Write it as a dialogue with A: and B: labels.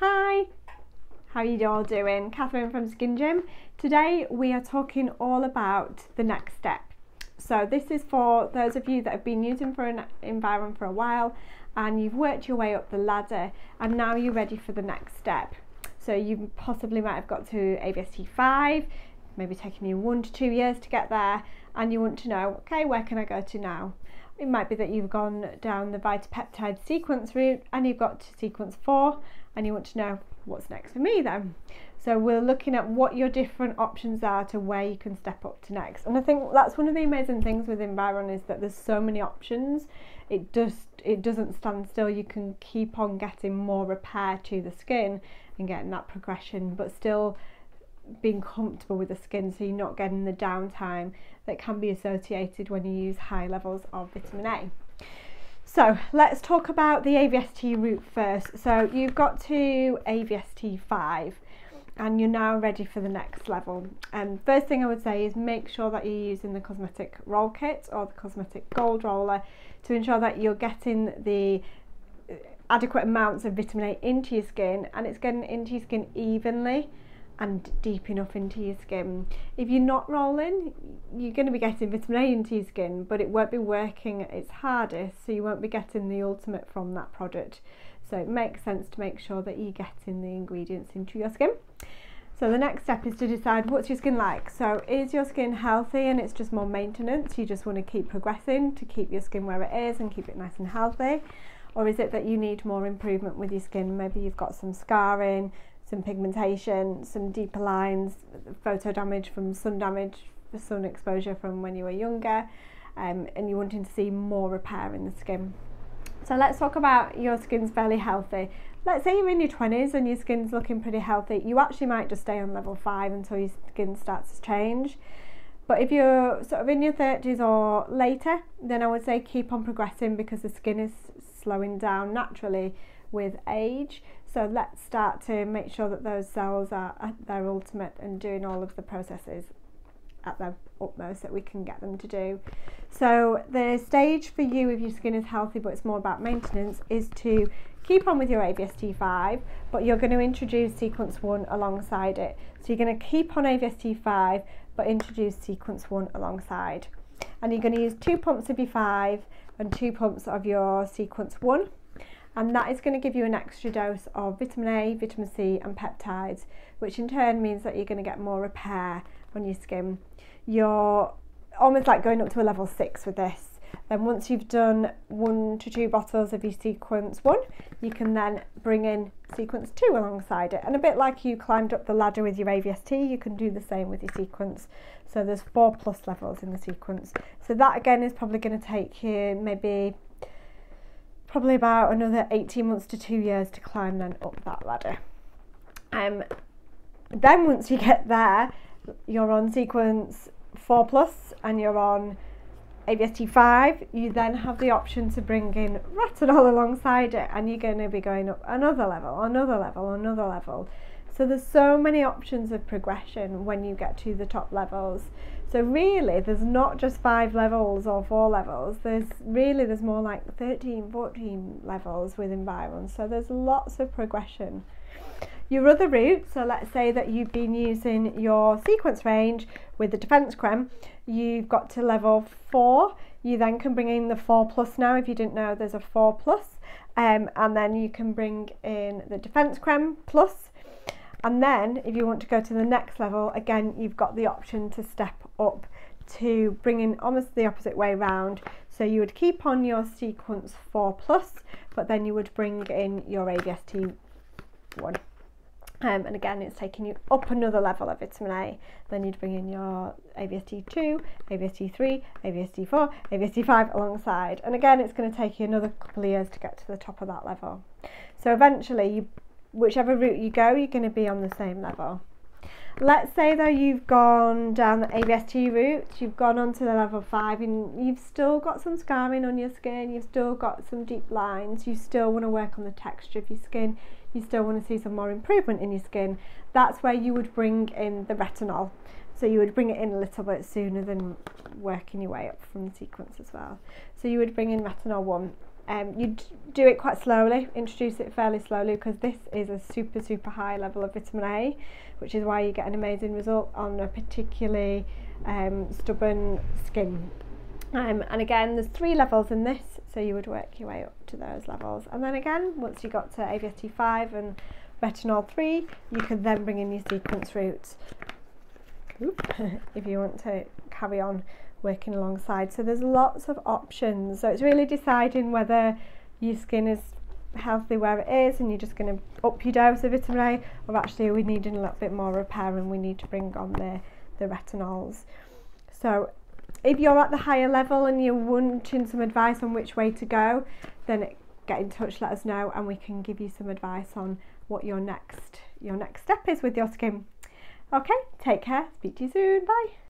A: Hi, how are you all doing? Catherine from Skin Gym. Today we are talking all about the next step. So this is for those of you that have been using Environ for a while and you've worked your way up the ladder and now you're ready for the next step. So you possibly might have got to AVST I, maybe taking you 1 to 2 years to get there, and you want to know, okay, where can I go to now? It might be that you've gone down the peptide sequence route and you've got to sequence 4 and you want to know what's next for me then. So we're looking at what your different options are to where you can step up to next. And I think that's one of the amazing things with Environ is that there's so many options. It doesn't stand still. You can keep on getting more repair to the skin and getting that progression, but still being comfortable with the skin, so you're not getting the downtime that can be associated when you use high levels of vitamin A. So let's talk about the AVST route first. So you've got to AVST I and you're now ready for the next level. And first thing I would say is make sure that you're using the cosmetic roll kit or the cosmetic gold roller to ensure that you're getting the adequate amounts of vitamin A into your skin, and it's getting into your skin evenly and deep enough into your skin. If you're not rolling, you're going to be getting vitamin A into your skin, but it won't be working at its hardest, so you won't be getting the ultimate from that product. So it makes sense to make sure that you're getting the ingredients into your skin. So the next step is to decide, what's your skin like? So is your skin healthy and it's just more maintenance? You just want to keep progressing to keep your skin where it is and keep it nice and healthy? Or is it that you need more improvement with your skin? Maybe you've got some scarring, some pigmentation, some deeper lines, photo damage from sun exposure from when you were younger, and you're wanting to see more repair in the skin. So let's talk about your skin's fairly healthy. Let's say you're in your 20s and your skin's looking pretty healthy. You actually might just stay on level 5 until your skin starts to change. But if you're sort of in your 30s or later, then I would say keep on progressing, because the skin is slowing down naturally with age. So let's start to make sure that those cells are at their ultimate and doing all of the processes at their utmost that we can get them to do. So the stage for you, if your skin is healthy but it's more about maintenance, is to keep on with your AVST I, but you're going to introduce sequence 1 alongside it. So you're going to keep on AVST I but introduce sequence 1 alongside, and you're going to use 2 pumps of your 5 and 2 pumps of your sequence 1. And that is going to give you an extra dose of vitamin A, vitamin C and peptides, which in turn means that you're going to get more repair on your skin. You're almost like going up to a level 6 with this. Then once you've done 1 to 2 bottles of your sequence 1, you can then bring in sequence 2 alongside it. And a bit like you climbed up the ladder with your AVST, you can do the same with your sequence. So there's 4+ levels in the sequence. So that again is probably going to take you probably about another 18 months to 2 years to climb then up that ladder. Then once you get there, you're on sequence 4+ and you're on AVST I, you then have the option to bring in retinol alongside it, and you're going to be going up another level, another level, another level. So there's so many options of progression when you get to the top levels. So really there's not just 5 levels or 4 levels, there's more like 13, 14 levels with Environ. So there's lots of progression. Your other route, so let's say that you've been using your sequence range with the defense creme, you've got to level 4, you then can bring in the 4+ now. If you didn't know, there's a 4+, and then you can bring in the defense creme plus. And then if you want to go to the next level, again, you've got the option to step up to bring in almost the opposite way round. So you would keep on your sequence 4+, but then you would bring in your AVST 1. And again, it's taking you up another level of vitamin A. Then you'd bring in your AVST 2, AVST 3, AVST 4, AVST 5 alongside. And again, it's going to take you another couple of years to get to the top of that level. So eventually, whichever route you go, you're going to be on the same level. Let's say though you've gone down the AVST route, you've gone on to the level 5 and you've still got some scarring on your skin, you've still got some deep lines, you still want to work on the texture of your skin, you still want to see some more improvement in your skin. That's where you would bring in the retinol. So you would bring it in a little bit sooner than working your way up from the sequence as well. So you would bring in retinol 1. you do it quite slowly, introduce it fairly slowly, because this is a super high level of vitamin A, which is why you get an amazing result on a particularly stubborn skin. And again, there's 3 levels in this, so you would work your way up to those levels. And then again, once you got to AVST I and retinol 3, you can then bring in your sequence route if you want to carry on working alongside. So there's lots of options. So it's really deciding whether your skin is healthy where it is and you're just going to up your dose of vitamin A, or actually we need a little bit more repair and we need to bring on the retinols. So if you're at the higher level and you're wanting some advice on which way to go, then get in touch, let us know, and we can give you some advice on what your next step is with your skin. Okay, take care, speak to you soon, bye.